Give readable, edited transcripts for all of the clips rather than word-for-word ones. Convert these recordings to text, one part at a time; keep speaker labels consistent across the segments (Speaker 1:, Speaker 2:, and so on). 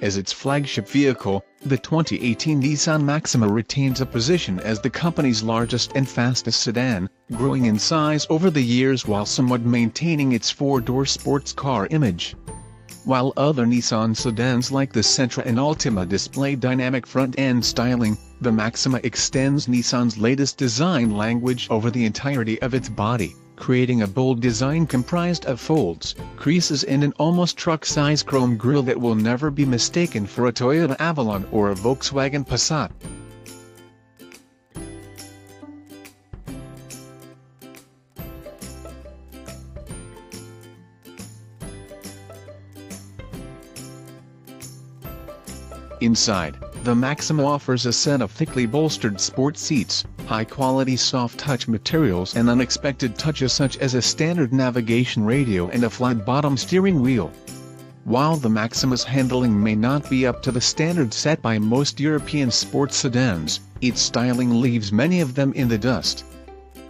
Speaker 1: As its flagship vehicle, the 2018 Nissan Maxima retains a position as the company's largest and fastest sedan, growing in size over the years while somewhat maintaining its four-door sports car image. While other Nissan sedans like the Sentra and Altima display dynamic front-end styling, the Maxima extends Nissan's latest design language over the entirety of its body, creating a bold design comprised of folds, creases and an almost truck-size chrome grille that will never be mistaken for a Toyota Avalon or a Volkswagen Passat. Inside, the Maxima offers a set of thickly bolstered sport seats, high-quality soft-touch materials and unexpected touches such as a standard navigation radio and a flat-bottom steering wheel. While the Maxima's handling may not be up to the standard set by most European sports sedans, its styling leaves many of them in the dust.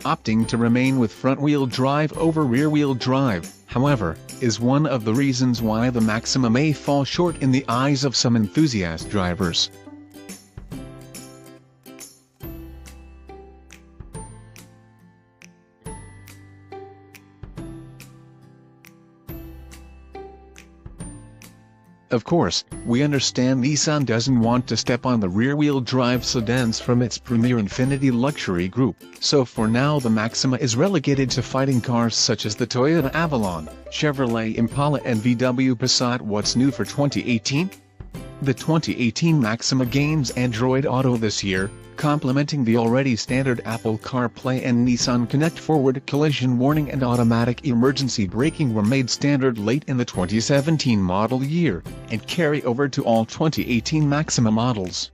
Speaker 1: Opting to remain with front-wheel drive over rear-wheel drive, however, is one of the reasons why the Maxima may fall short in the eyes of some enthusiast drivers. Of course, we understand Nissan doesn't want to step on the rear-wheel drive sedans from its premier Infiniti luxury group, so for now the Maxima is relegated to fighting cars such as the Toyota Avalon, Chevrolet Impala and VW Passat. What's new for 2018? The 2018 Maxima gains Android Auto this year, complementing the already standard Apple CarPlay and Nissan Connect. Forward collision warning and automatic emergency braking were made standard late in the 2017 model year, and carry over to all 2018 Maxima models.